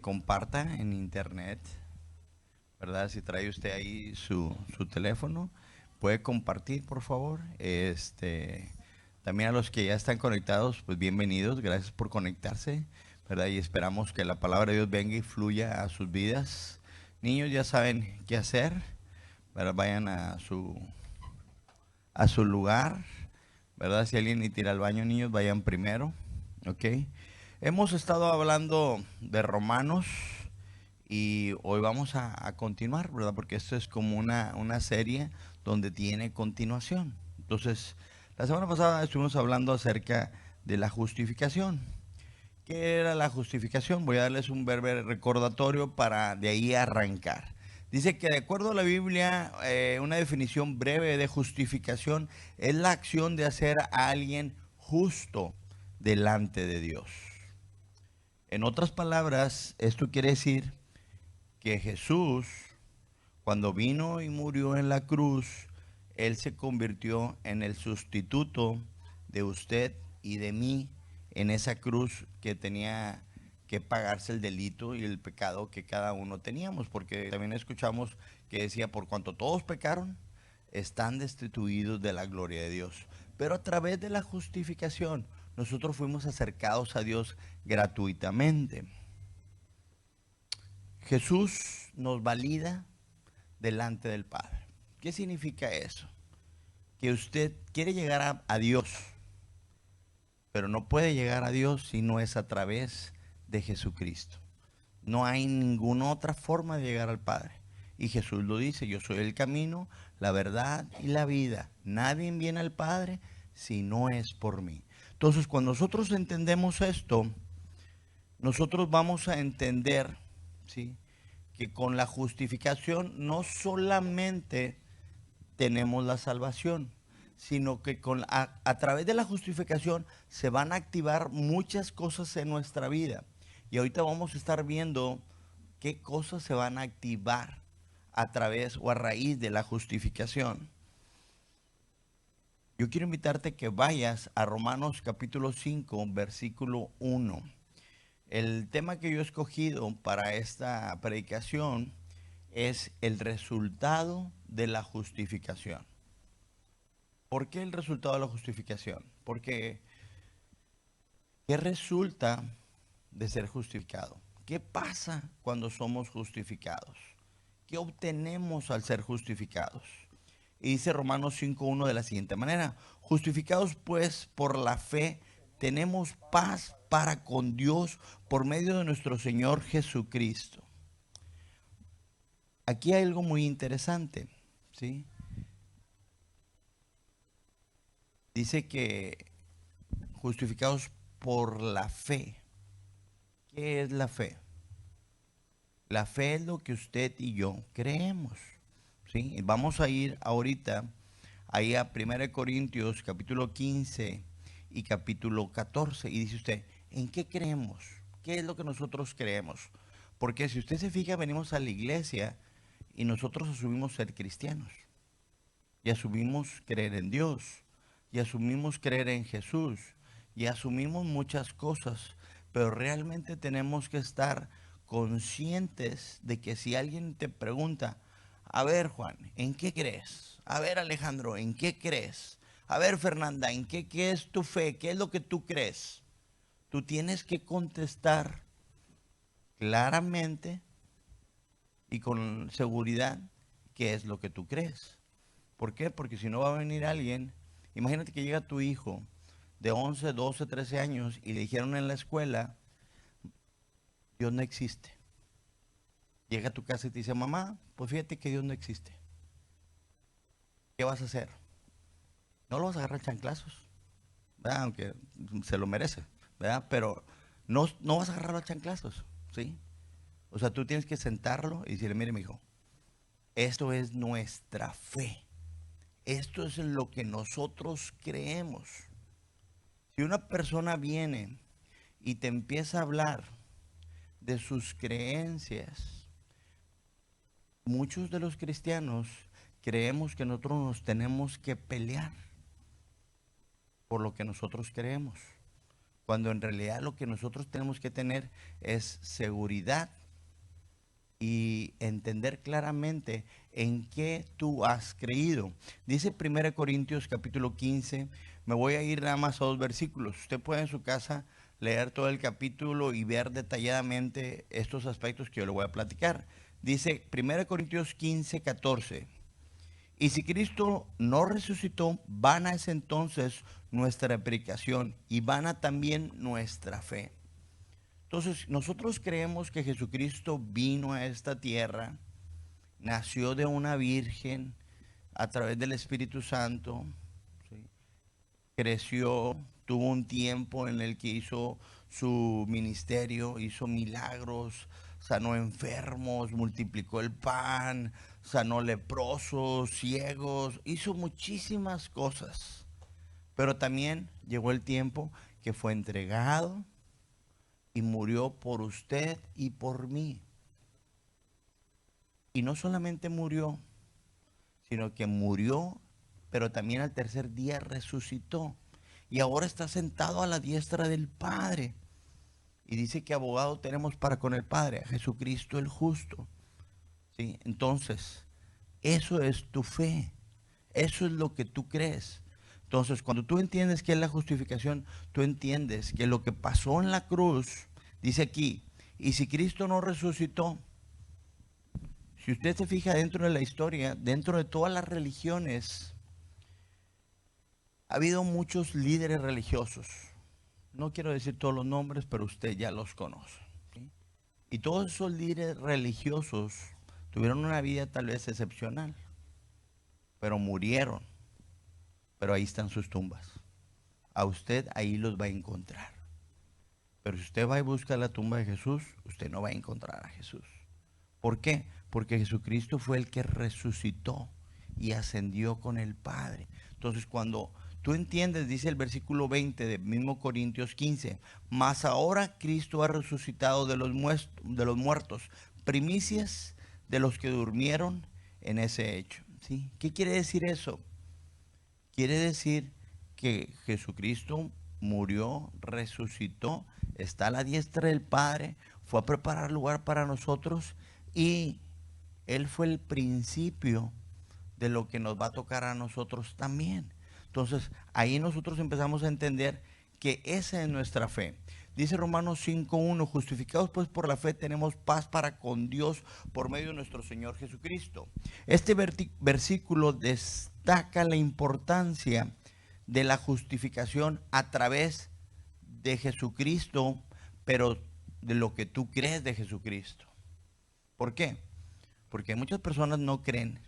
comparta en internet, ¿verdad? Si trae usted ahí su teléfono, puede compartir, por favor. También a los que ya están conectados, pues bienvenidos, gracias por conectarse, ¿verdad? Y esperamos que la palabra de Dios venga y fluya a sus vidas. Niños ya saben qué hacer, ¿verdad? Vayan a su lugar, ¿verdad? Si alguien necesita ir al baño, niños, vayan primero, ¿ok? Hemos estado hablando de Romanos y hoy vamos a continuar, ¿verdad? Porque esto es como una serie donde tiene continuación. Entonces, la semana pasada estuvimos hablando acerca de la justificación. ¿Qué era la justificación? Voy a darles un breve recordatorio para de ahí arrancar. Dice que de acuerdo a la Biblia, una definición breve de justificación es la acción de hacer a alguien justo delante de Dios. En otras palabras, esto quiere decir que Jesús, cuando vino y murió en la cruz, Él se convirtió en el sustituto de usted y de mí en esa cruz que tenía que pagarse el delito y el pecado que cada uno teníamos, porque también escuchamos que decía, por cuanto todos pecaron, están destituidos de la gloria de Dios. Pero a través de la justificación, nosotros fuimos acercados a Dios gratuitamente. Jesús nos valida delante del Padre. ¿Qué significa eso? Que usted quiere llegar a Dios, pero no puede llegar a Dios si no es a través de Jesucristo. No hay ninguna otra forma de llegar al Padre. Y Jesús lo dice, yo soy el camino, la verdad y la vida. Nadie viene al Padre si no es por mí. Entonces, cuando nosotros entendemos esto, nosotros vamos a entender, ¿sí?, que con la justificación no solamente tenemos la salvación, sino que a través de la justificación se van a activar muchas cosas en nuestra vida. Y ahorita vamos a estar viendo qué cosas se van a activar a través o a raíz de la justificación. Yo quiero invitarte que vayas a Romanos capítulo 5, versículo 1. El tema que yo he escogido para esta predicación es el resultado de la justificación. ¿Por qué el resultado de la justificación? Porque ¿qué resulta de ser justificado? ¿Qué pasa cuando somos justificados? ¿Qué obtenemos al ser justificados? Y dice Romanos 5.1 de la siguiente manera: justificados pues por la fe, tenemos paz para con Dios por medio de nuestro Señor Jesucristo. Aquí hay algo muy interesante, ¿sí? Dice que justificados por la fe. ¿Qué es la fe? La fe es lo que usted y yo creemos, ¿sí? Vamos a ir ahorita ahí a 1 Corintios capítulo 15 y capítulo 14 y dice usted, ¿en qué creemos? ¿Qué es lo que nosotros creemos? Porque si usted se fija, venimos a la iglesia y nosotros asumimos ser cristianos y asumimos creer en Dios y asumimos creer en Jesús y asumimos muchas cosas, pero realmente tenemos que estar conscientes de que si alguien te pregunta, a ver Juan, ¿en qué crees? A ver Alejandro, ¿en qué crees? A ver Fernanda, ¿qué es tu fe? ¿Qué es lo que tú crees? Tú tienes que contestar claramente y con seguridad qué es lo que tú crees. ¿Por qué? Porque si no va a venir alguien, imagínate que llega tu hijo de 11, 12, 13 años y le dijeron en la escuela, Dios no existe. Llega a tu casa y te dice, mamá, pues fíjate que Dios no existe. ¿Qué vas a hacer? No lo vas a agarrar chanclazos, ¿verdad? Aunque se lo merece, ¿verdad? Pero no vas a agarrar a chanclazos, ¿sí? O sea, tú tienes que sentarlo y decirle, mire, mi hijo, esto es nuestra fe. Esto es lo que nosotros creemos. Si una persona viene y te empieza a hablar de sus creencias, muchos de los cristianos creemos que nosotros nos tenemos que pelear por lo que nosotros creemos. cuando en realidad lo que nosotros tenemos que tener es seguridad y entender claramente en qué tú has creído. Dice 1 Corintios capítulo 15, me voy a ir nada más a 2 versículos. Usted puede en su casa leer todo el capítulo y ver detalladamente estos aspectos que yo le voy a platicar. Dice 1 Corintios 15, 14. Y si Cristo no resucitó, vana es entonces nuestra predicación y vana también nuestra fe. Entonces, nosotros creemos que Jesucristo vino a esta tierra, nació de una virgen a través del Espíritu Santo, ¿sí? Creció, tuvo un tiempo en el que hizo su ministerio, hizo milagros, sanó enfermos, multiplicó el pan, sanó leprosos, ciegos, hizo muchísimas cosas. Pero también llegó el tiempo que fue entregado y murió por usted y por mí. Y no solamente murió, sino que murió, pero también al tercer día resucitó. Y ahora está sentado a la diestra del Padre. Y dice que abogado tenemos para con el Padre, a Jesucristo el justo. ¿Sí? Entonces, eso es tu fe. Eso es lo que tú crees. Entonces, cuando tú entiendes qué es la justificación, tú entiendes que lo que pasó en la cruz, dice aquí, y si Cristo no resucitó, si usted se fija dentro de la historia, dentro de todas las religiones, ha habido muchos líderes religiosos. No quiero decir todos los nombres, pero usted ya los conoce. ¿Sí? Y todos esos líderes religiosos tuvieron una vida tal vez excepcional, pero murieron. Pero ahí están sus tumbas. A usted ahí los va a encontrar. Pero si usted va y busca la tumba de Jesús, usted no va a encontrar a Jesús. ¿Por qué? Porque Jesucristo fue el que resucitó y ascendió con el Padre. Entonces, cuando tú entiendes, dice el versículo 20 de mismo Corintios 15, mas ahora Cristo ha resucitado de los muertos, primicias de los que durmieron en ese hecho. ¿Sí? ¿Qué quiere decir eso? Quiere decir que Jesucristo murió, resucitó, está a la diestra del Padre, fue a preparar lugar para nosotros y Él fue el principio de lo que nos va a tocar a nosotros también. Entonces, ahí nosotros empezamos a entender que esa es nuestra fe. Dice Romanos 5:1, justificados pues por la fe tenemos paz para con Dios por medio de nuestro Señor Jesucristo. Este versículo destaca la importancia de la justificación a través de Jesucristo, pero de lo que tú crees de Jesucristo. ¿Por qué? Porque muchas personas no creen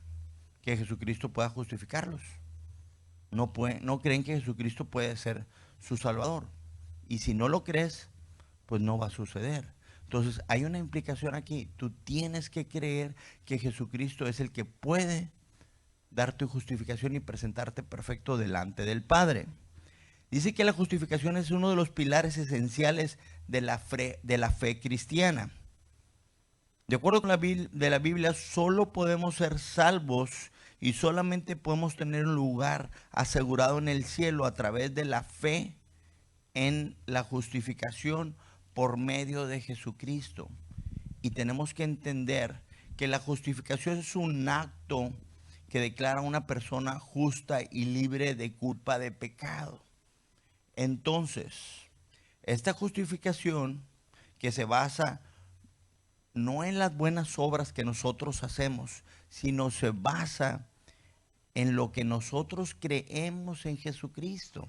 que Jesucristo pueda justificarlos. No creen que Jesucristo puede ser su Salvador. Y si no lo crees, pues no va a suceder. Entonces hay una implicación aquí. Tú tienes que creer que Jesucristo es el que puede dar tu justificación y presentarte perfecto delante del Padre. Dice que la justificación es uno de los pilares esenciales de la fe cristiana. De acuerdo con la Biblia, solo podemos ser salvos y solamente podemos tener un lugar asegurado en el cielo a través de la fe en la justificación por medio de Jesucristo. Y tenemos que entender que la justificación es un acto que declara a una persona justa y libre de culpa de pecado. Entonces, esta justificación que se basa no en las buenas obras que nosotros hacemos, sino se basa en lo que nosotros creemos en Jesucristo.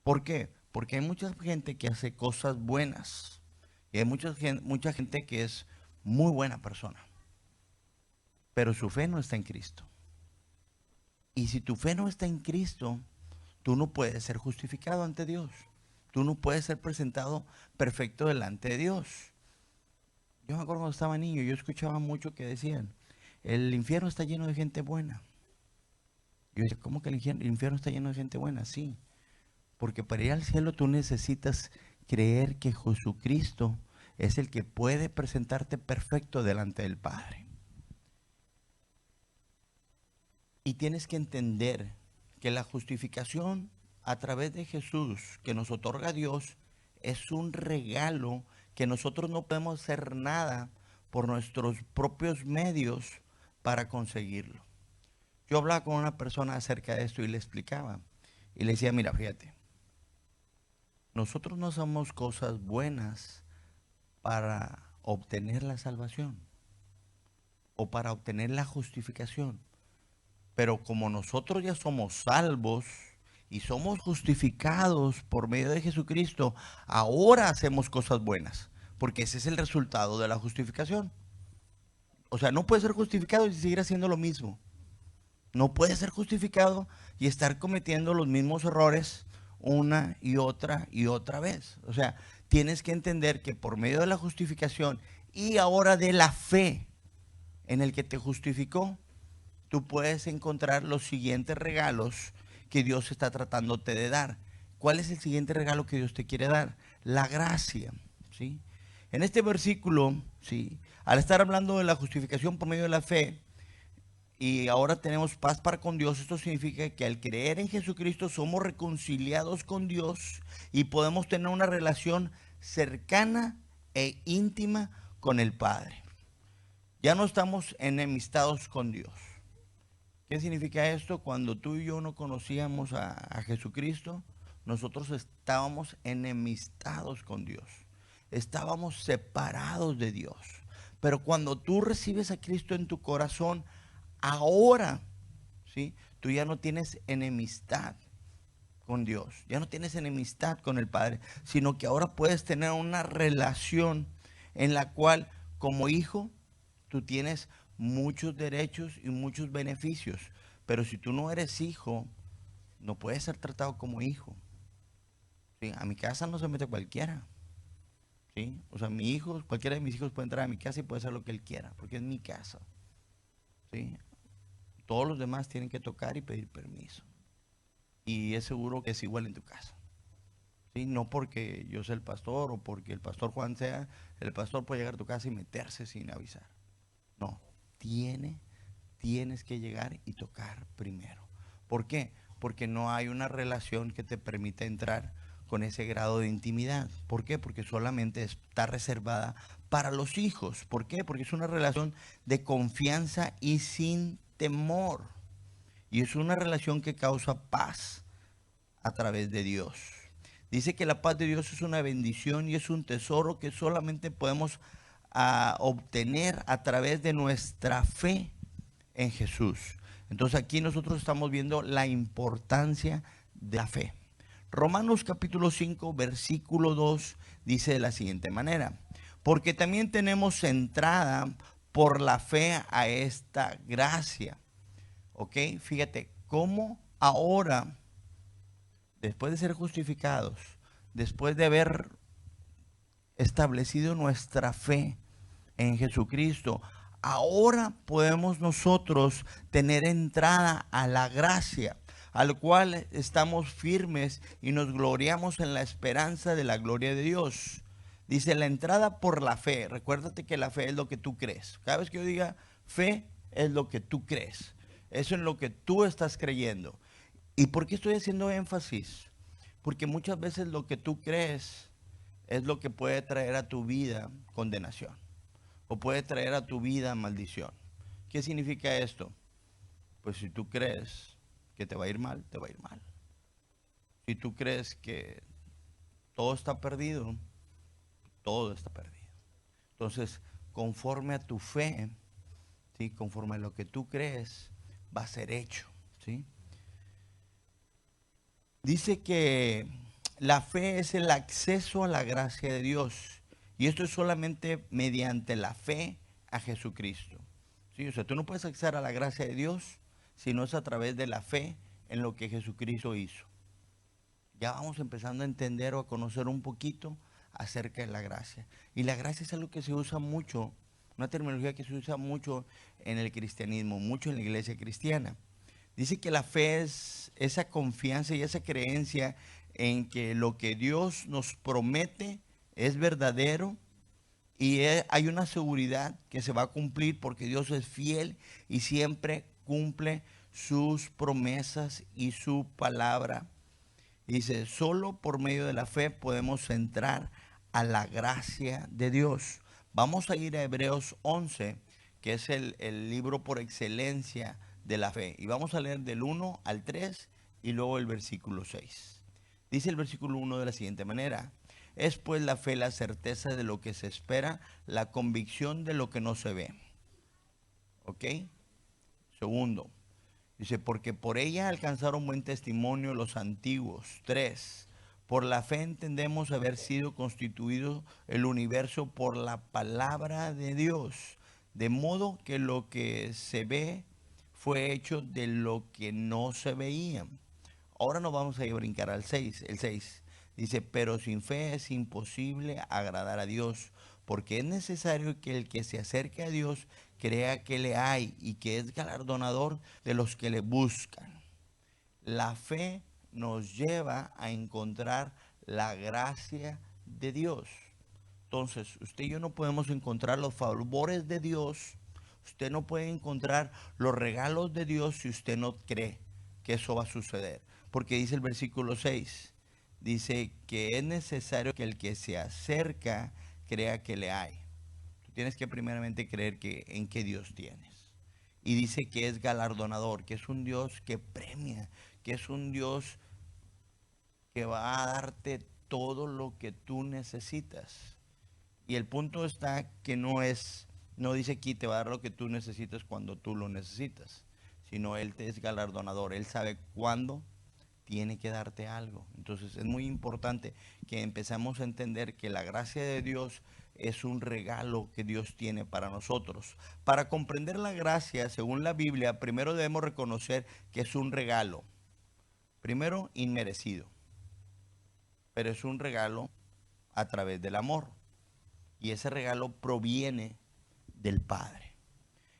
¿Por qué? Porque hay mucha gente que hace cosas buenas y hay mucha gente que es muy buena persona, pero su fe no está en Cristo. Y si tu fe no está en Cristo, tú no puedes ser justificado ante Dios. Tú no puedes ser presentado perfecto delante de Dios. Yo me acuerdo cuando estaba niño, yo escuchaba mucho que decían, el infierno está lleno de gente buena. Yo decía, ¿cómo que el infierno está lleno de gente buena? Sí, porque para ir al cielo tú necesitas creer que Jesucristo es el que puede presentarte perfecto delante del Padre. Y tienes que entender que la justificación a través de Jesús que nos otorga Dios es un regalo que nosotros no podemos hacer nada por nuestros propios medios para conseguirlo. Yo hablaba con una persona acerca de esto y le explicaba. Y le decía, mira, fíjate, nosotros no hacemos cosas buenas para obtener la salvación o para obtener la justificación. Pero como nosotros ya somos salvos y somos justificados por medio de Jesucristo, ahora hacemos cosas buenas, porque ese es el resultado de la justificación. O sea, no puede ser justificado y seguir haciendo lo mismo. No puede ser justificado y estar cometiendo los mismos errores una y otra vez. O sea, tienes que entender que por medio de la justificación y ahora de la fe en el que te justificó, tú puedes encontrar los siguientes regalos que Dios está tratándote de dar. ¿Cuál es el siguiente regalo que Dios te quiere dar? La gracia, ¿sí? En este versículo, ¿sí? Al estar hablando de la justificación por medio de la fe, y ahora tenemos paz para con Dios, esto significa que al creer en Jesucristo somos reconciliados con Dios y podemos tener una relación cercana e íntima con el Padre. Ya no estamos enemistados con Dios. ¿Qué significa esto? Cuando tú y yo no conocíamos a Jesucristo, nosotros estábamos enemistados con Dios. Estábamos separados de Dios. Pero cuando tú recibes a Cristo en tu corazón, ahora, ¿sí? Tú ya no tienes enemistad con Dios, ya no tienes enemistad con el Padre, sino que ahora puedes tener una relación en la cual como hijo tú tienes muchos derechos y muchos beneficios, pero si tú no eres hijo, no puedes ser tratado como hijo. ¿Sí? A mi casa no se mete cualquiera. ¿Sí? O sea, mi hijo, cualquiera de mis hijos puede entrar a mi casa y puede hacer lo que él quiera, porque es mi casa. ¿Sí? Todos los demás tienen que tocar y pedir permiso. Y es seguro que es igual en tu casa. ¿Sí? No porque yo sea el pastor o porque el pastor Juan sea, el pastor puede llegar a tu casa y meterse sin avisar. No, tienes que llegar y tocar primero. ¿Por qué? Porque no hay una relación que te permita entrar con ese grado de intimidad. ¿Por qué? Porque solamente está reservada para los hijos. ¿Por qué? Porque es una relación de confianza y sin temor. Y es una relación que causa paz a través de Dios. Dice que la paz de Dios es una bendición y es un tesoro que solamente podemos obtener a través de nuestra fe en Jesús. Entonces aquí nosotros estamos viendo la importancia de la fe. Romanos capítulo 5, versículo 2 dice de la siguiente manera: porque también tenemos entrada por la fe a esta gracia. ¿Ok? Fíjate cómo ahora, después de ser justificados, después de haber establecido nuestra fe en Jesucristo, ahora podemos nosotros tener entrada a la gracia, al cual estamos firmes y nos gloriamos en la esperanza de la gloria de Dios. Dice la entrada por la fe. Recuérdate que la fe es lo que tú crees. Cada vez que yo diga fe es lo que tú crees. Eso es lo que tú estás creyendo. ¿Y por qué estoy haciendo énfasis? Porque muchas veces lo que tú crees es lo que puede traer a tu vida condenación o puede traer a tu vida maldición. ¿Qué significa esto? Pues si tú crees que te va a ir mal, te va a ir mal. Si tú crees que todo está perdido, todo está perdido. Entonces, conforme a tu fe, ¿sí? Conforme a lo que tú crees, va a ser hecho, ¿sí? Dice que la fe es el acceso a la gracia de Dios. Y esto es solamente mediante la fe a Jesucristo. ¿Sí? O sea, tú no puedes acceder a la gracia de Dios si no es a través de la fe en lo que Jesucristo hizo. Ya vamos empezando a entender o a conocer un poquito acerca de la gracia. Y la gracia es algo que se usa mucho, una terminología que se usa mucho en el cristianismo, mucho en la iglesia cristiana. Dice que la fe es esa confianza y esa creencia en que lo que Dios nos promete es verdadero y hay una seguridad que se va a cumplir porque Dios es fiel y siempre cumple sus promesas y su palabra. Dice, solo por medio de la fe podemos entrar a la gracia de Dios. Vamos a ir a Hebreos 11, que es el libro por excelencia de la fe. Y vamos a leer del 1 al 3 y luego el versículo 6. Dice el versículo 1 de la siguiente manera. Es pues la fe la certeza de lo que se espera, la convicción de lo que no se ve. ¿Ok? Segundo, dice, porque por ella alcanzaron buen testimonio los antiguos. 3. Por la fe entendemos haber sido constituido el universo por la palabra de Dios, de modo que lo que se ve fue hecho de lo que no se veía. Ahora nos vamos a brincar al 6. El 6 dice, pero sin fe es imposible agradar a Dios, porque es necesario que el que se acerque a Dios crea que le hay y que es galardonador de los que le buscan. La fe nos lleva a encontrar la gracia de Dios. Entonces, usted y yo no podemos encontrar los favores de Dios, usted no puede encontrar los regalos de Dios si usted no cree que eso va a suceder. Porque dice el versículo 6, dice que es necesario que el que se acerca crea que le hay. Tú tienes que primeramente creer en que Dios tienes. Y dice que es galardonador, que es un Dios que premia, que es un Dios que va a darte todo lo que tú necesitas. Y el punto está que no dice aquí te va a dar lo que tú necesitas cuando tú lo necesitas, sino Él te es galardonador. Él sabe cuándo tiene que darte algo. Entonces es muy importante que empezamos a entender que la gracia de Dios es un regalo que Dios tiene para nosotros. Para comprender la gracia, según la Biblia, primero debemos reconocer que es un regalo. Primero, inmerecido, pero es un regalo a través del amor. Y ese regalo proviene del Padre.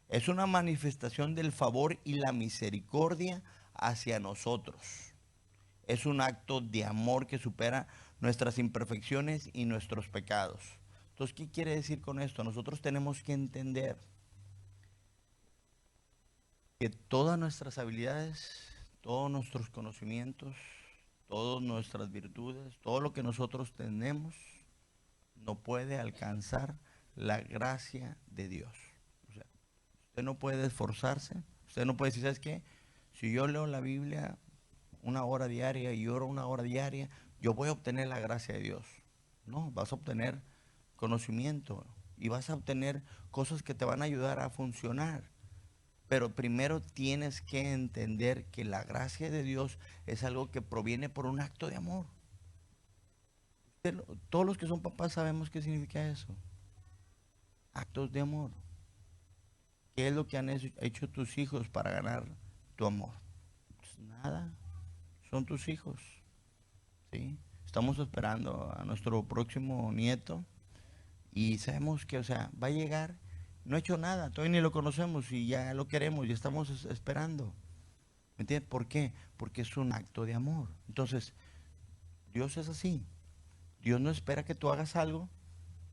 Es una manifestación del favor y la misericordia hacia nosotros. Es un acto de amor que supera nuestras imperfecciones y nuestros pecados. Entonces, ¿qué quiere decir con esto? Nosotros tenemos que entender que todas nuestras habilidades, todos nuestros conocimientos, todas nuestras virtudes, todo lo que nosotros tenemos, no puede alcanzar la gracia de Dios. O sea, usted no puede esforzarse, usted no puede decir, ¿sabes qué? Si yo leo la Biblia una hora diaria y oro una hora diaria, yo voy a obtener la gracia de Dios. No, vas a obtener conocimiento y vas a obtener cosas que te van a ayudar a funcionar. Pero primero tienes que entender que la gracia de Dios es algo que proviene por un acto de amor. Todos los que son papás sabemos qué significa eso. Actos de amor. ¿Qué es lo que han hecho tus hijos para ganar tu amor? Pues nada, son tus hijos. ¿Sí? Estamos esperando a nuestro próximo nieto y sabemos que, o sea, va a llegar, no ha hecho nada, todavía ni lo conocemos y ya lo queremos y estamos esperando. ¿Me entiendes? ¿Por qué? Porque es un acto de amor. Entonces, Dios es así. Dios no espera que tú hagas algo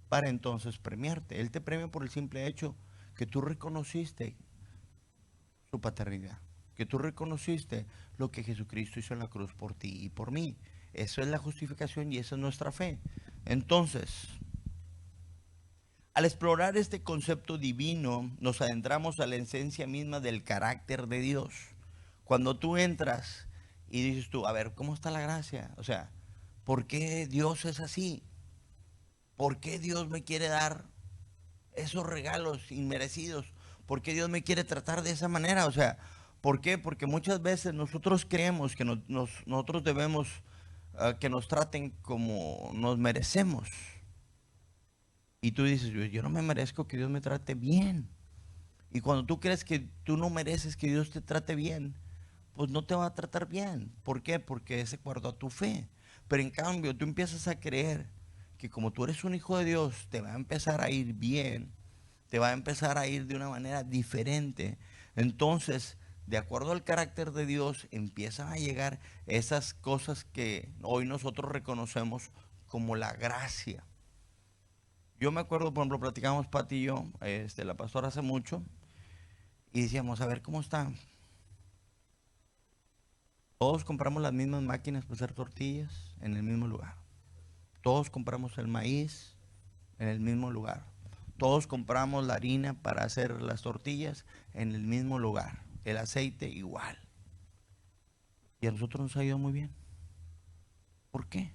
para entonces premiarte. Él te premia por el simple hecho que tú reconociste su paternidad, que tú reconociste lo que Jesucristo hizo en la cruz por ti y por mí. Eso es la justificación y esa es nuestra fe. Entonces, al explorar este concepto divino, nos adentramos a la esencia misma del carácter de Dios. Cuando tú entras y dices tú, a ver, ¿cómo está la gracia? O sea, ¿por qué Dios es así? ¿Por qué Dios me quiere dar esos regalos inmerecidos? ¿Por qué Dios me quiere tratar de esa manera? O sea, ¿por qué? Porque muchas veces nosotros creemos que nosotros debemos que nos traten como nos merecemos. Y tú dices, yo no me merezco que Dios me trate bien. Y cuando tú crees que tú no mereces que Dios te trate bien, pues no te va a tratar bien. ¿Por qué? Porque es de acuerdo a tu fe. Pero en cambio, tú empiezas a creer que como tú eres un hijo de Dios, te va a empezar a ir bien, te va a empezar a ir de una manera diferente. Entonces, de acuerdo al carácter de Dios, empiezan a llegar esas cosas que hoy nosotros reconocemos como la gracia. Yo me acuerdo, por ejemplo, platicamos Pati y yo, la pastora hace mucho, y decíamos, a ver, ¿cómo está? Todos compramos las mismas máquinas para hacer tortillas en el mismo lugar. Todos compramos el maíz en el mismo lugar. Todos compramos la harina para hacer las tortillas en el mismo lugar. El aceite igual. Y a nosotros nos ha ido muy bien. ¿Por qué?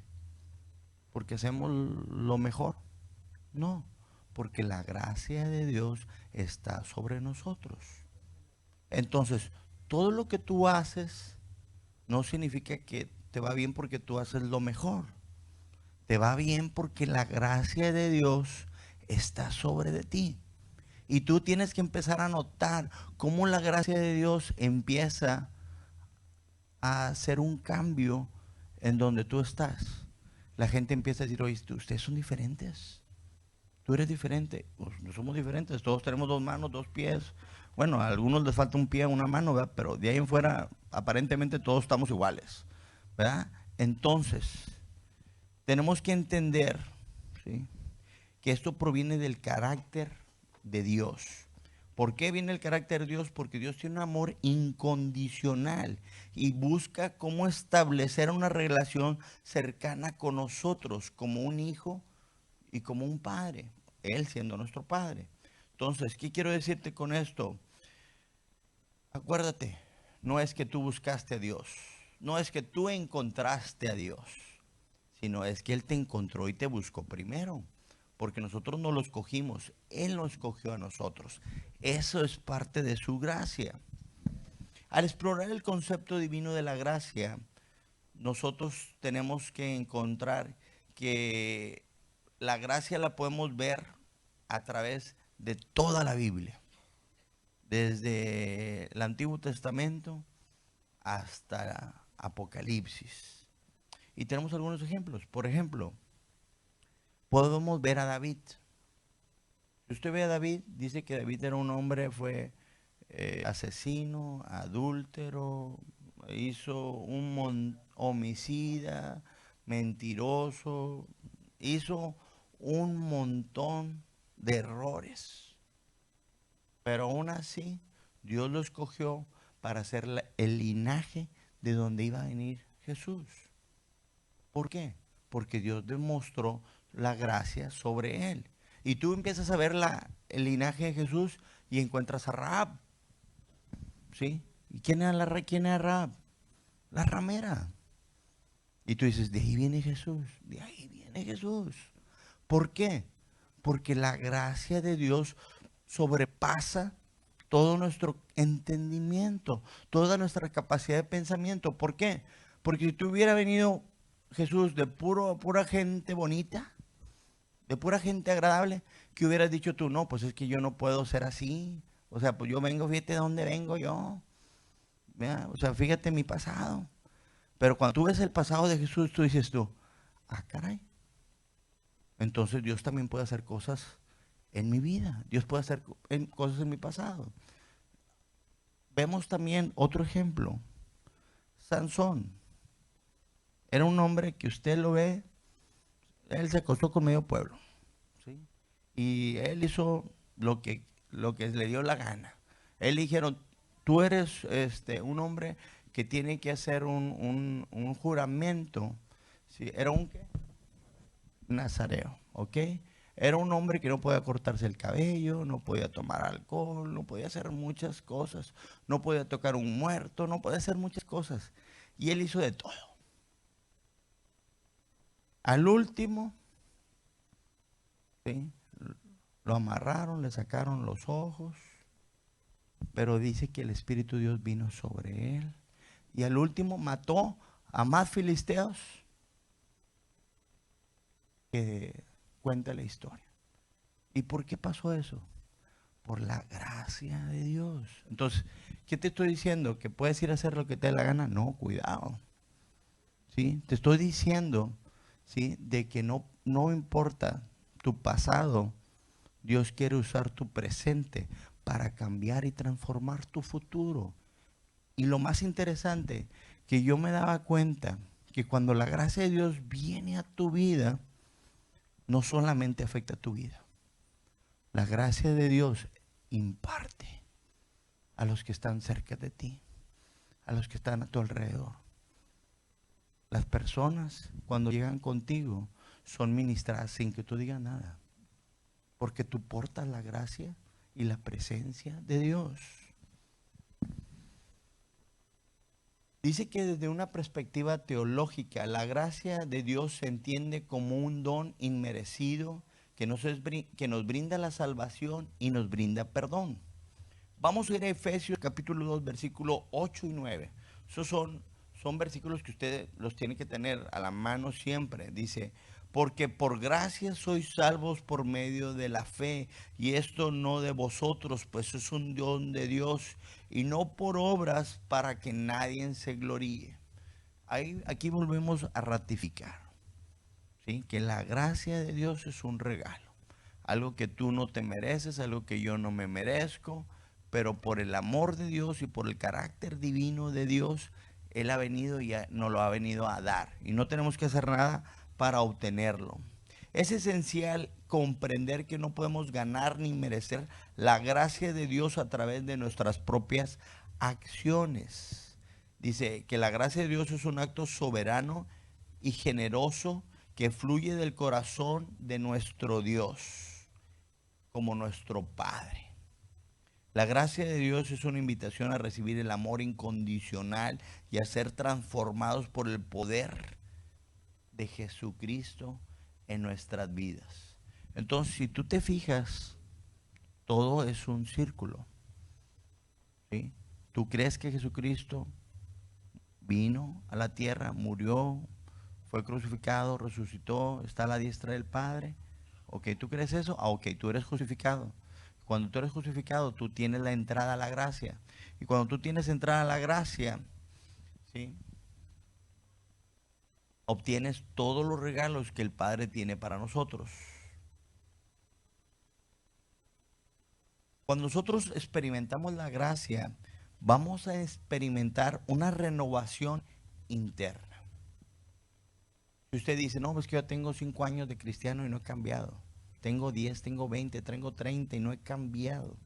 ¿Porque hacemos lo mejor? No, porque la gracia de Dios está sobre nosotros. Entonces, todo lo que tú haces no significa que te va bien porque tú haces lo mejor. Te va bien porque la gracia de Dios está sobre de ti. Y tú tienes que empezar a notar cómo la gracia de Dios empieza a hacer un cambio en donde tú estás. La gente empieza a decir, oye, ustedes son diferentes. Tú eres diferente. Pues no somos diferentes. Todos tenemos dos manos, dos pies. Bueno, a algunos les falta un pie, una mano, ¿verdad? Pero de ahí en fuera, aparentemente todos estamos iguales, ¿verdad? Entonces, tenemos que entender, ¿sí?, que esto proviene del carácter de Dios. ¿Por qué viene el carácter de Dios? Porque Dios tiene un amor incondicional y busca cómo establecer una relación cercana con nosotros, como un hijo y como un padre, Él siendo nuestro padre. Entonces, ¿qué quiero decirte con esto? Acuérdate, no es que tú buscaste a Dios, no es que tú encontraste a Dios, sino es que Él te encontró y te buscó primero, porque nosotros no lo escogimos, Él nos escogió a nosotros. Eso es parte de su gracia. Al explorar el concepto divino de la gracia, nosotros tenemos que encontrar que la gracia la podemos ver a través de toda la Biblia, desde el Antiguo Testamento hasta Apocalipsis. Y tenemos algunos ejemplos. Por ejemplo, podemos ver a David. Si usted ve a David, dice que David era un hombre, fue asesino, adúltero, hizo homicida, mentiroso, hizo un montón de errores. Pero aún así, Dios lo escogió para ser el linaje de donde iba a venir Jesús. ¿Por qué? Porque Dios demostró la gracia sobre él. Y tú empiezas a ver el linaje de Jesús y encuentras a Rahab. ¿Sí? ¿Y quién era Rahab? La ramera. Y tú dices, de ahí viene Jesús, de ahí viene Jesús. ¿Por qué? Porque la gracia de Dios sobrepasa todo nuestro entendimiento, toda nuestra capacidad de pensamiento. ¿Por qué? Porque si tú hubiera venido Jesús de pura gente bonita, de pura gente agradable, que hubieras dicho tú, no, pues es que yo no puedo ser así. O sea, pues yo vengo, fíjate de dónde vengo yo. ¿Verdad? O sea, fíjate mi pasado. Pero cuando tú ves el pasado de Jesús, tú dices tú, ah, caray. Entonces Dios también puede hacer cosas en mi vida. Dios puede hacer cosas en mi pasado. Vemos también otro ejemplo. Sansón. Era un hombre que usted lo ve, él se acostó con medio pueblo. ¿Sí? Y él hizo lo que le dio la gana. Él le dijeron, tú eres un hombre que tiene que hacer un juramento. ¿Sí? Era un ¿qué? Nazareo, ¿ok? Era un hombre que no podía cortarse el cabello, no podía tomar alcohol, no podía hacer muchas cosas, no podía tocar un muerto, no podía hacer muchas cosas. Y él hizo de todo. Al último, ¿sí?, lo amarraron, le sacaron los ojos, pero dice que el Espíritu de Dios vino sobre él. Y al último mató a más filisteos que cuenta la historia. ¿Y por qué pasó eso? Por la gracia de Dios. Entonces, ¿qué te estoy diciendo? ¿Que puedes ir a hacer lo que te dé la gana? No, cuidado. ¿Sí? Te estoy diciendo, ¿sí?, de que no importa tu pasado, Dios quiere usar tu presente para cambiar y transformar tu futuro. Y lo más interesante, que yo me daba cuenta que cuando la gracia de Dios viene a tu vida, no solamente afecta a tu vida. La gracia de Dios imparte a los que están cerca de ti, a los que están a tu alrededor. Las personas cuando llegan contigo son ministradas sin que tú digas nada, porque tú portas la gracia y la presencia de Dios. Dice que desde una perspectiva teológica, la gracia de Dios se entiende como un don inmerecido que nos brinda la salvación y nos brinda perdón. Vamos a ir a Efesios capítulo 2, versículo 8 y 9. Esos son versículos que ustedes los tienen que tener a la mano siempre. Dice, porque por gracia sois salvos por medio de la fe, y esto no de vosotros, pues es un don de Dios, y no por obras para que nadie se gloríe. Aquí volvemos a ratificar, ¿sí? Que la gracia de Dios es un regalo, algo que tú no te mereces, algo que yo no me merezco, pero por el amor de Dios y por el carácter divino de Dios, Él ha venido y nos lo ha venido a dar, y no tenemos que hacer nada para obtenerlo. Es esencial comprender que no podemos ganar ni merecer la gracia de Dios a través de nuestras propias acciones. Dice que la gracia de Dios es un acto soberano y generoso que fluye del corazón de nuestro Dios, como nuestro Padre. La gracia de Dios es una invitación a recibir el amor incondicional y a ser transformados por el poder de Jesucristo en nuestras vidas. Entonces, si tú te fijas, todo es un círculo, ¿sí? ¿Tú crees que Jesucristo vino a la tierra, murió, fue crucificado, resucitó, está a la diestra del Padre? Ok, ¿tú crees eso? Ah, ok, tú eres justificado. Cuando tú eres justificado, tú tienes la entrada a la gracia. Y cuando tú tienes entrada a la gracia, ¿sí? Obtienes todos los regalos que el Padre tiene para nosotros. Cuando nosotros experimentamos la gracia, vamos a experimentar una renovación interna. Si usted dice, no, pues que yo tengo 5 años de cristiano y no he cambiado. Tengo 10, tengo 20, tengo 30 y no he cambiado.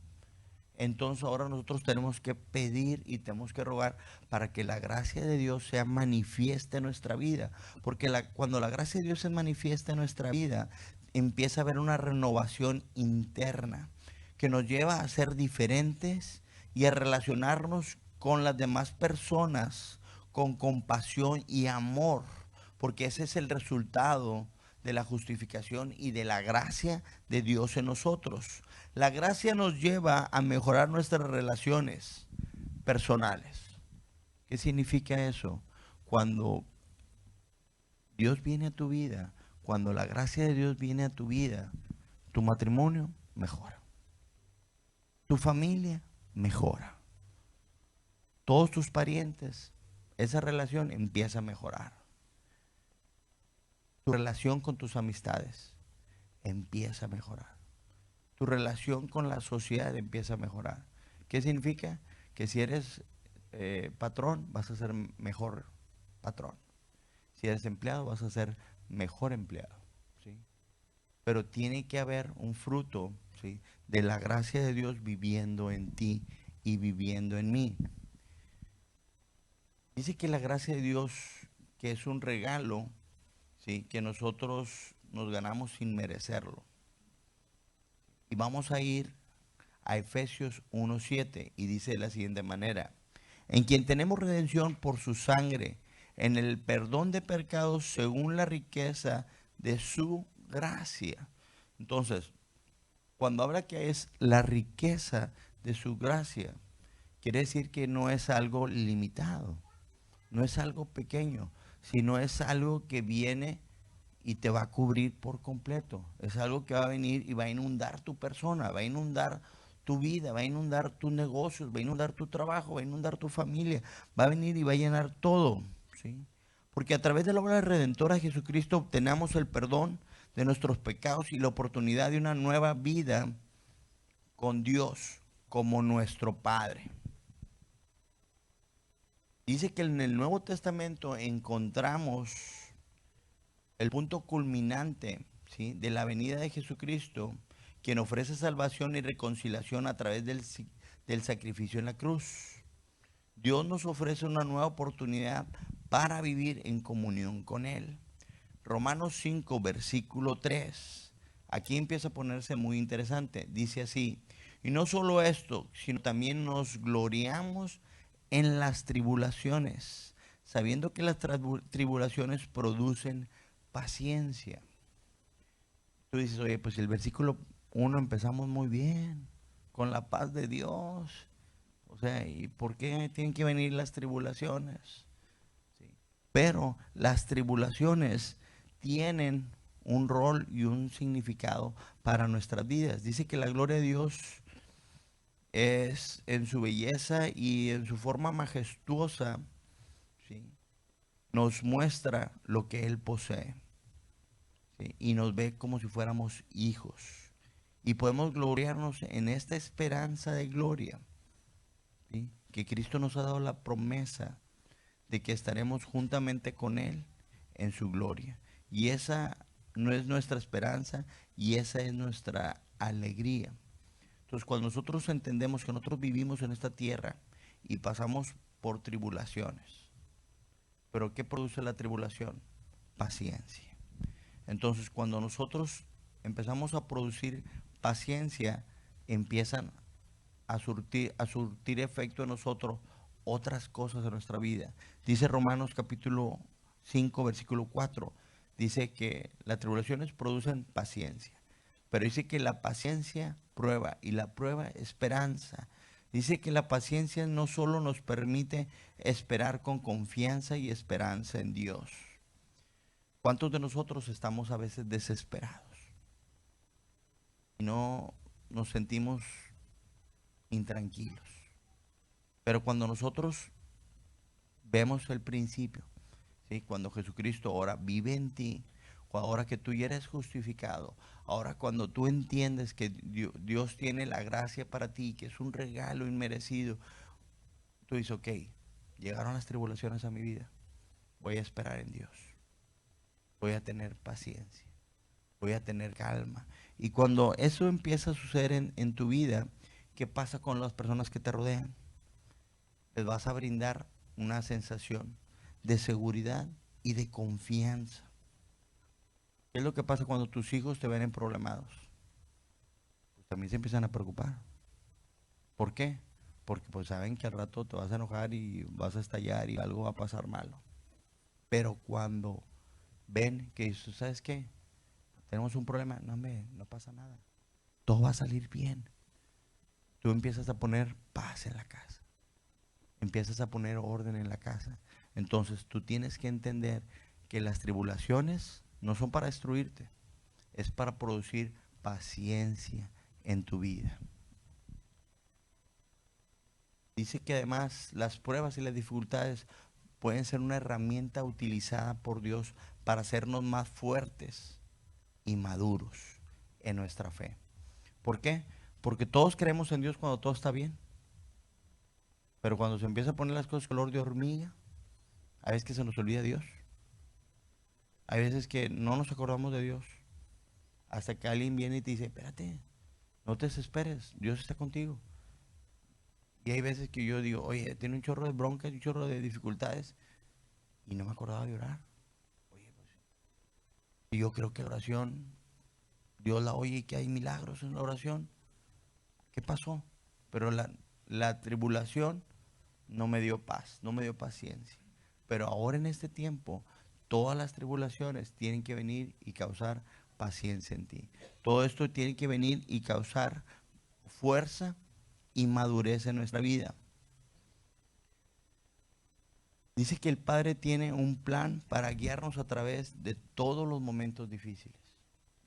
Entonces ahora nosotros tenemos que pedir y tenemos que rogar para que la gracia de Dios sea manifiesta en nuestra vida. Porque cuando la gracia de Dios se manifiesta en nuestra vida, empieza a haber una renovación interna que nos lleva a ser diferentes y a relacionarnos con las demás personas con compasión y amor, porque ese es el resultado de la justificación y de la gracia de Dios en nosotros. La gracia nos lleva a mejorar nuestras relaciones personales. ¿Qué significa eso? Cuando Dios viene a tu vida, cuando la gracia de Dios viene a tu vida, tu matrimonio mejora. Tu familia mejora. Todos tus parientes, esa relación empieza a mejorar. Tu relación con tus amistades empieza a mejorar. Tu relación con la sociedad empieza a mejorar. ¿Qué significa? Que si eres patrón, vas a ser mejor patrón. Si eres empleado, vas a ser mejor empleado, ¿sí? Pero tiene que haber un fruto, ¿sí?, de la gracia de Dios viviendo en ti y viviendo en mí. Dice que la gracia de Dios, que es un regalo, ¿sí?, que nosotros nos ganamos sin merecerlo. Y vamos a ir a Efesios 1:7 y dice de la siguiente manera: en quien tenemos redención por su sangre, en el perdón de pecados según la riqueza de su gracia. Entonces, cuando habla que es la riqueza de su gracia, quiere decir que no es algo limitado, no es algo pequeño, sino es algo que viene y te va a cubrir por completo. Es algo que va a venir y va a inundar tu persona, va a inundar tu vida, va a inundar tus negocios, va a inundar tu trabajo, va a inundar tu familia, va a venir y va a llenar todo, ¿sí? Porque a través de la obra redentora de Jesucristo obtenemos el perdón de nuestros pecados y la oportunidad de una nueva vida con Dios como nuestro Padre. Dice que en el Nuevo Testamento encontramos el punto culminante, ¿sí?, de la venida de Jesucristo, quien ofrece salvación y reconciliación a través del sacrificio en la cruz. Dios nos ofrece una nueva oportunidad para vivir en comunión con Él. Romanos 5, versículo 3. Aquí empieza a ponerse muy interesante. Dice así: y no solo esto, sino también nos gloriamos en las tribulaciones, sabiendo que las tribulaciones producen paciencia. Tú dices, oye, pues el versículo 1 empezamos muy bien, con la paz de Dios. O sea, ¿y por qué tienen que venir las tribulaciones? Sí. Pero las tribulaciones tienen un rol y un significado para nuestras vidas. Dice que la gloria de Dios es en su belleza y en su forma majestuosa, ¿sí? Nos muestra lo que Él posee, ¿sí? Y nos ve como si fuéramos hijos. Y podemos gloriarnos en esta esperanza de gloria, ¿sí? Que Cristo nos ha dado la promesa de que estaremos juntamente con Él en su gloria. Y esa no es nuestra esperanza y esa es nuestra alegría. Entonces, cuando nosotros entendemos que nosotros vivimos en esta tierra y pasamos por tribulaciones, ¿pero qué produce la tribulación? Paciencia. Entonces, cuando nosotros empezamos a producir paciencia, empiezan a surtir efecto en nosotros otras cosas de nuestra vida. Dice Romanos capítulo 5, versículo 4, dice que las tribulaciones producen paciencia, pero dice que la paciencia prueba y la prueba esperanza. Dice que la paciencia no solo nos permite esperar con confianza y esperanza en Dios. ¿Cuántos de nosotros estamos a veces desesperados y no nos sentimos intranquilos? Pero cuando nosotros vemos el principio, ¿sí? Cuando Jesucristo ahora vive en ti, ahora que tú ya eres justificado, ahora cuando tú entiendes que Dios tiene la gracia para ti, que es un regalo inmerecido, tú dices, ok, llegaron las tribulaciones a mi vida, voy a esperar en Dios, voy a tener paciencia, voy a tener calma. Y cuando eso empieza a suceder en tu vida, ¿qué pasa con las personas que te rodean? Les vas a brindar una sensación de seguridad y de confianza. ¿Qué es lo que pasa cuando tus hijos te ven en problemados? Pues también se empiezan a preocupar. ¿Por qué? Porque pues saben que al rato te vas a enojar y vas a estallar y algo va a pasar malo. Pero cuando ven que dices, ¿sabes qué? Tenemos un problema, no pasa nada. Todo va a salir bien. Tú empiezas a poner paz en la casa. Empiezas a poner orden en la casa. Entonces tú tienes que entender que las tribulaciones no son para destruirte, es para producir paciencia en tu vida. Dice que además las pruebas y las dificultades pueden ser una herramienta utilizada por Dios para hacernos más fuertes y maduros en nuestra fe. ¿Por qué? Porque todos creemos en Dios cuando todo está bien. Pero cuando se empieza a poner las cosas color de hormiga, hay veces que se nos olvida Dios. Hay veces que no nos acordamos de Dios. Hasta que alguien viene y te dice, espérate, no te desesperes, Dios está contigo. Y hay veces que yo digo, oye, tiene un chorro de broncas, un chorro de dificultades, y no me acordaba de orar. Oye, pues, y yo creo que la oración, Dios la oye y que hay milagros en la oración. ¿Qué pasó? Pero la tribulación no me dio paz, no me dio paciencia. Pero ahora en este tiempo, todas las tribulaciones tienen que venir y causar paciencia en ti. Todo esto tiene que venir y causar fuerza y madurez en nuestra vida. Dice que el Padre tiene un plan para guiarnos a través de todos los momentos difíciles.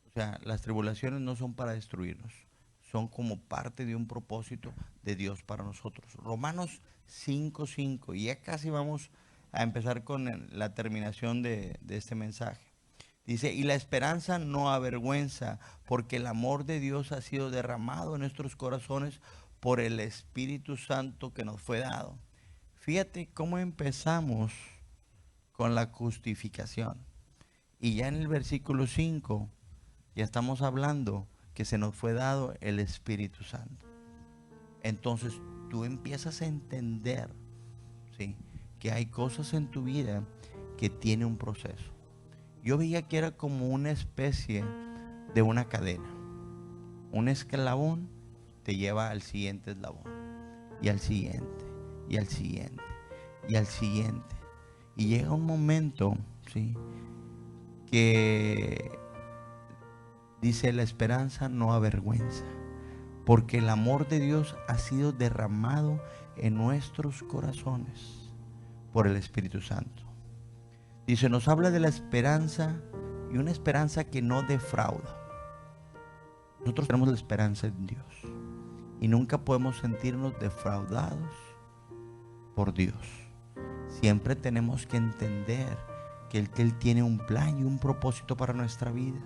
O sea, las tribulaciones no son para destruirnos, son como parte de un propósito de Dios para nosotros. Romanos 5:5, y ya casi vamos a empezar con la terminación de este mensaje. Dice, y la esperanza no avergüenza, porque el amor de Dios ha sido derramado en nuestros corazones por el Espíritu Santo que nos fue dado. Fíjate cómo empezamos con la justificación. Y ya en el versículo 5 ya estamos hablando que se nos fue dado el Espíritu Santo. Entonces tú empiezas a entender, ¿sí?, que hay cosas en tu vida que tiene un proceso. Yo veía que era como una especie de una cadena. Un escalón te lleva al siguiente eslabón, y al siguiente, y al siguiente, y al siguiente. Y llega un momento, ¿sí?, que dice: la esperanza no avergüenza, porque el amor de Dios ha sido derramado en nuestros corazones por el Espíritu Santo. Dice, nos habla de la esperanza, y una esperanza que no defrauda. Nosotros tenemos la esperanza en Dios y nunca podemos sentirnos defraudados por Dios. Siempre tenemos que entender que Él tiene un plan y un propósito para nuestra vida.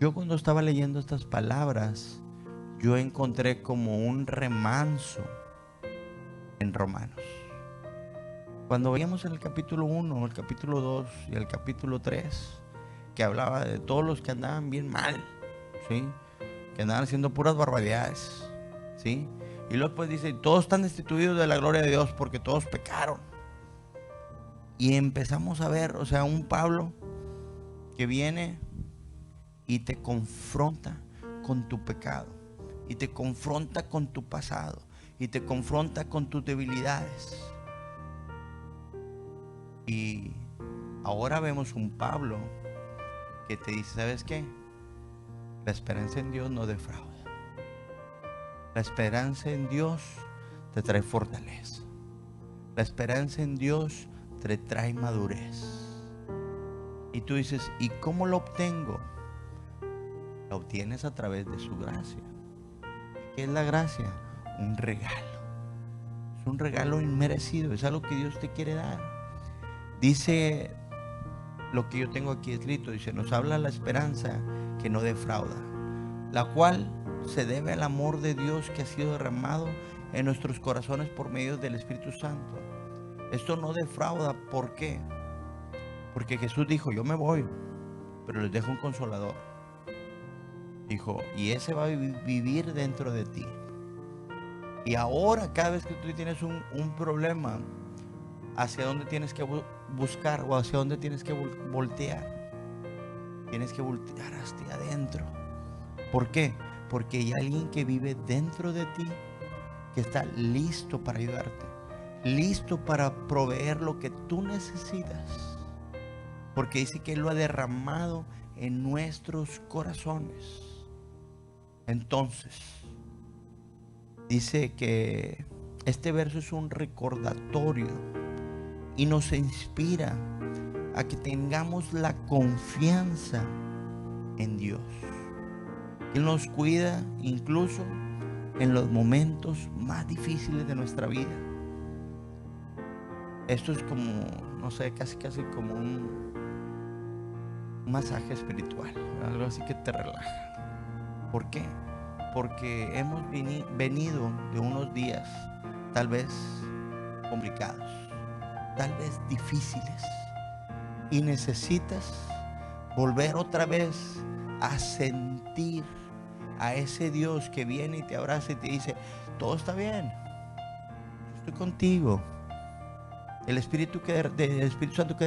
Yo cuando estaba leyendo estas palabras, yo encontré como un remanso en Romanos. Cuando veíamos en el capítulo 1, el capítulo 2 y el capítulo 3, que hablaba de todos los que andaban bien mal, ¿sí?, que andaban haciendo puras barbaridades, ¿sí? Y luego pues dice, todos están destituidos de la gloria de Dios porque todos pecaron. Y empezamos a ver, o sea, un Pablo que viene y te confronta con tu pecado, y te confronta con tu pasado, y te confronta con tus debilidades. Y ahora vemos un Pablo que te dice, ¿sabes qué? La esperanza en Dios no defrauda. La esperanza en Dios te trae fortaleza. La esperanza en Dios te trae madurez. Y tú dices, ¿y cómo lo obtengo? Lo obtienes a través de su gracia. ¿Qué es la gracia? Un regalo. Es un regalo inmerecido. Es algo que Dios te quiere dar. Dice lo que yo tengo aquí escrito. Dice, nos habla la esperanza que no defrauda, la cual se debe al amor de Dios que ha sido derramado en nuestros corazones por medio del Espíritu Santo. Esto no defrauda. ¿Por qué? Porque Jesús dijo, yo me voy, pero les dejo un consolador. Dijo, y ese va a vivir dentro de ti. Y ahora cada vez que tú tienes un problema, hacia dónde tienes que buscar, o hacia dónde tienes que voltear. Tienes que voltear hacia adentro. ¿Por qué? Porque hay alguien que vive dentro de ti, que está listo para ayudarte, listo para proveer lo que tú necesitas. Porque dice que Él lo ha derramado en nuestros corazones. Entonces, dice que este verso es un recordatorio y nos inspira a que tengamos la confianza en Dios. Él nos cuida incluso en los momentos más difíciles de nuestra vida. Esto es como, no sé, casi como un masaje espiritual, algo así que te relaja. ¿Por qué? Porque hemos venido de unos días tal vez complicados, tal vez difíciles, y necesitas volver otra vez a sentir a ese Dios que viene y te abraza y te dice, todo está bien, estoy contigo. El Espíritu Santo que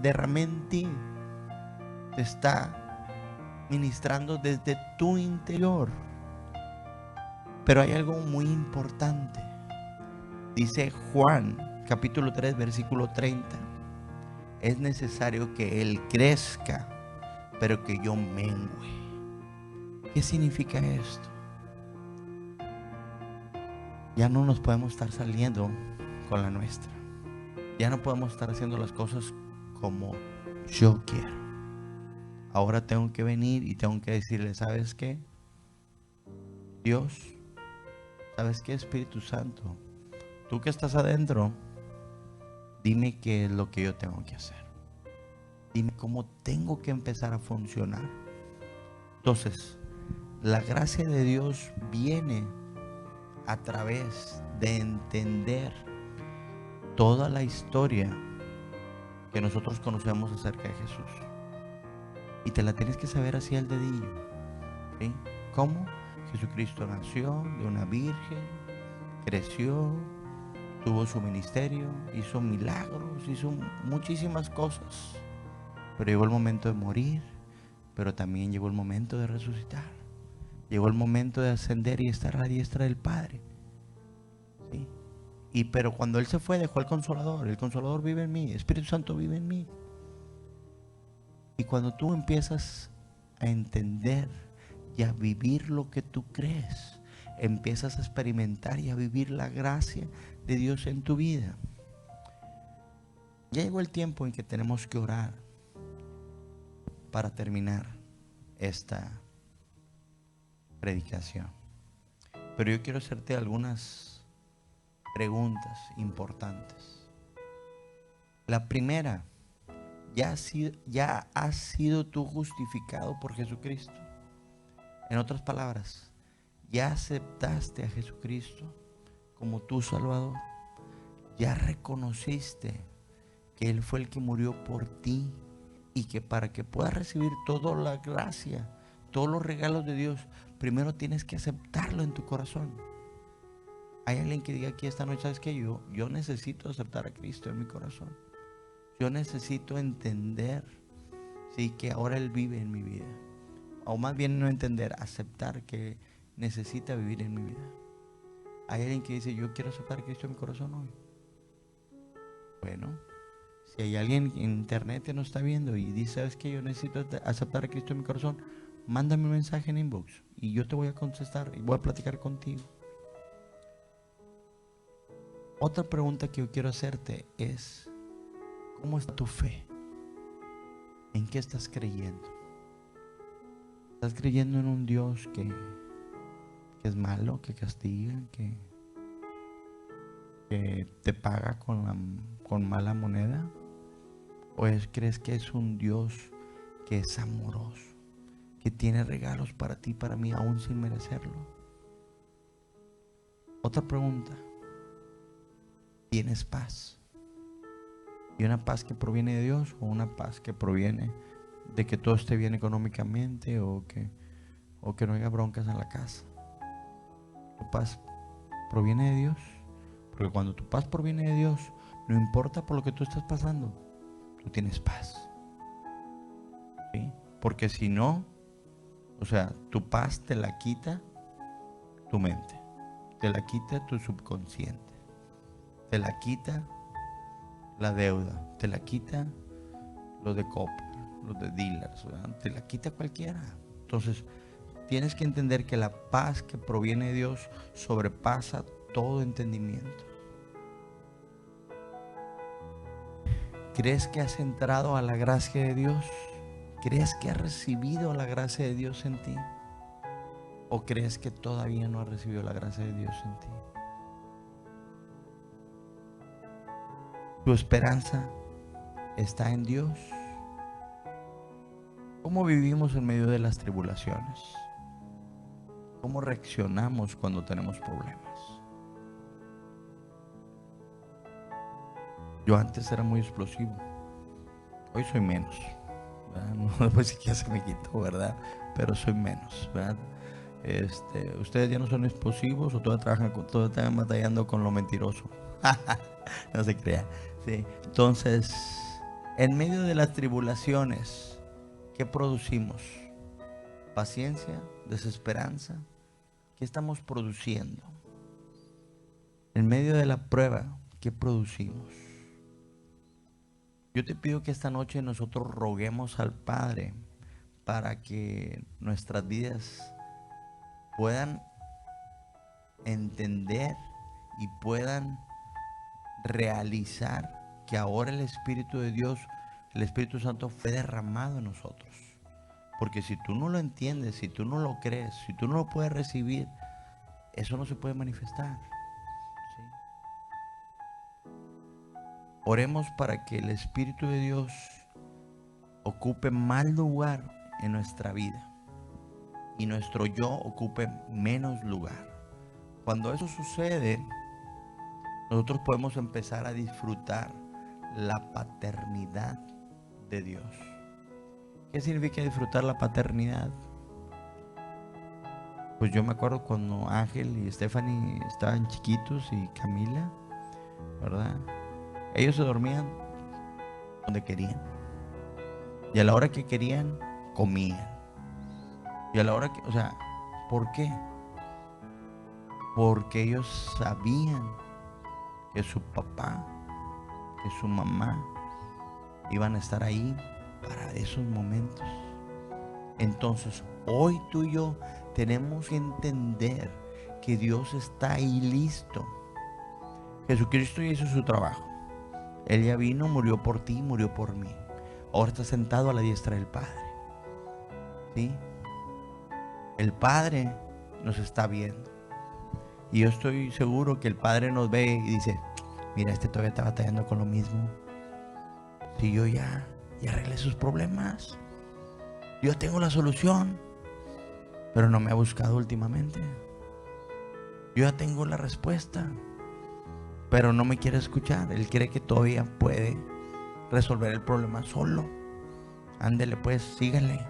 derramé en ti te está ministrando desde tu interior. Pero hay algo muy importante. Dice Juan capítulo 3 versículo 30. Es necesario que Él crezca, pero que yo mengüe. ¿Qué significa esto? Ya no nos podemos estar saliendo con la nuestra. Ya no podemos estar haciendo las cosas como yo quiero. Ahora tengo que venir y tengo que decirle, ¿sabes qué? Dios, ¿sabes qué, Espíritu Santo? Tú que estás adentro, dime qué es lo que yo tengo que hacer. Dime cómo tengo que empezar a funcionar. Entonces, la gracia de Dios viene a través de entender toda la historia que nosotros conocemos acerca de Jesús. Y te la tienes que saber así al dedillo, ¿sí? ¿Cómo? Jesucristo nació de una virgen, creció, tuvo su ministerio, hizo milagros, hizo muchísimas cosas. Pero llegó el momento de morir, pero también llegó el momento de resucitar. Llegó el momento de ascender y estar a la diestra del Padre. ¿Sí? Pero cuando Él se fue, dejó al Consolador. El Consolador vive en mí, el Espíritu Santo vive en mí. Y cuando tú empiezas a entender y a vivir lo que tú crees, empiezas a experimentar y a vivir la gracia de Dios en tu vida. Ya llegó el tiempo en que tenemos que orar para terminar esta predicación. Pero yo quiero hacerte algunas preguntas importantes. La primera, ¿ya has sido tú justificado por Jesucristo? En otras palabras, ¿ya aceptaste a Jesucristo como tu Salvador? ¿Ya reconociste que Él fue el que murió por ti y que para que puedas recibir toda la gracia, todos los regalos de Dios, primero tienes que aceptarlo en tu corazón? Hay alguien que diga aquí esta noche, ¿sabes qué? Yo necesito aceptar a Cristo en mi corazón. Yo necesito entender, sí, que ahora Él vive en mi vida. O más bien no entender, aceptar que necesita vivir en mi vida. Hay alguien que dice, yo quiero aceptar a Cristo en mi corazón hoy. Bueno, si hay alguien en internet que nos está viendo y dice, ¿sabes qué? Yo necesito aceptar a Cristo en mi corazón, mándame un mensaje en inbox y yo te voy a contestar y voy a platicar contigo. Otra pregunta que yo quiero hacerte es, ¿cómo está tu fe? ¿En qué estás creyendo? ¿Estás creyendo en un Dios que es malo, que castiga, que te paga con mala moneda? ¿O crees que es un Dios que es amoroso, que tiene regalos para ti, para mí, aún sin merecerlo? Otra pregunta, ¿tienes paz? ¿Y una paz que proviene de Dios o una paz que proviene de que todo esté bien económicamente o que no haya broncas en la casa? ¿Tu paz proviene de Dios? Porque cuando tu paz proviene de Dios, no importa por lo que tú estás pasando, tú tienes paz. ¿Sí? Porque si no, o sea, tu paz te la quita tu mente, te la quita tu subconsciente, te la quita la deuda, te la quita los de Coppel, los de dealers, ¿verdad? Te la quita cualquiera. Entonces, tienes que entender que la paz que proviene de Dios sobrepasa todo entendimiento. ¿Crees que has entrado a la gracia de Dios? ¿Crees que has recibido la gracia de Dios en ti? ¿O crees que todavía no has recibido la gracia de Dios en ti? ¿Tu esperanza está en Dios? ¿Cómo vivimos en medio de las tribulaciones? ¿Cómo reaccionamos cuando tenemos problemas? Yo antes era muy explosivo. Hoy soy menos, ¿verdad? No puedo decir que ya se me quitó, ¿verdad? Pero soy menos, ¿verdad? Ustedes ya no son explosivos o todavía están batallando con lo mentiroso. No se crea. Sí. Entonces, en medio de las tribulaciones, ¿qué producimos? Paciencia, desesperanza. ¿Qué estamos produciendo? En medio de la prueba, ¿qué producimos? Yo te pido que esta noche nosotros roguemos al Padre para que nuestras vidas puedan entender y puedan realizar que ahora el Espíritu de Dios, el Espíritu Santo fue derramado en nosotros. Porque si tú no lo entiendes, si tú no lo crees, si tú no lo puedes recibir, eso no se puede manifestar. ¿Sí? Oremos para que el Espíritu de Dios ocupe más lugar en nuestra vida y nuestro yo ocupe menos lugar. Cuando eso sucede, nosotros podemos empezar a disfrutar la paternidad de Dios. ¿Qué significa disfrutar la paternidad? Pues yo me acuerdo cuando Ángel y Stephanie estaban chiquitos y Camila, ¿verdad? Ellos se dormían donde querían. Y a la hora que querían, comían. Y a la hora que, o sea, ¿por qué? Porque ellos sabían que su papá, que su mamá iban a estar ahí para esos momentos. Entonces, hoy tú y yo tenemos que entender que Dios está ahí listo. Jesucristo ya hizo su trabajo. Él ya vino, murió por ti, murió por mí. Ahora está sentado a la diestra del Padre. ¿Sí? El Padre nos está viendo. Y yo estoy seguro que el Padre nos ve y dice, mira, este todavía está batallando con lo mismo. Si yo ya arreglé sus problemas. Yo tengo la solución. Pero no me ha buscado últimamente. Yo ya tengo la respuesta. Pero no me quiere escuchar. Él cree que todavía puede resolver el problema solo. Ándele pues, sígale.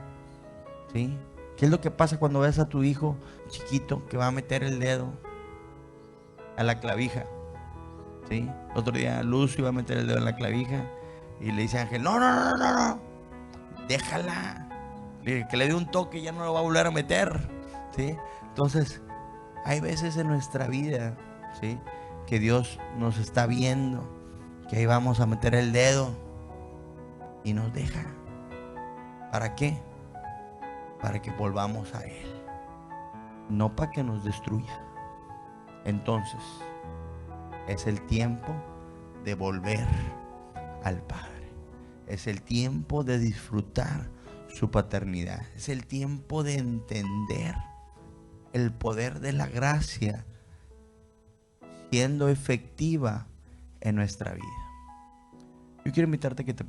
¿Sí? ¿Qué es lo que pasa cuando ves a tu hijo chiquito que va a meter el dedo a la clavija? ¿Sí? Otro día Luz iba a meter el dedo en la clavija y le dice a Ángel, no, no, no, no, no, déjala. Que le dé un toque y ya no lo va a volver a meter. ¿Sí? Entonces, hay veces en nuestra vida, ¿sí?, que Dios nos está viendo, que ahí vamos a meter el dedo y nos deja. ¿Para qué? Para que volvamos a Él, no para que nos destruya. Entonces, es el tiempo de volver al Padre. Es el tiempo de disfrutar su paternidad. Es el tiempo de entender el poder de la gracia siendo efectiva en nuestra vida. Yo quiero invitarte a que te pongas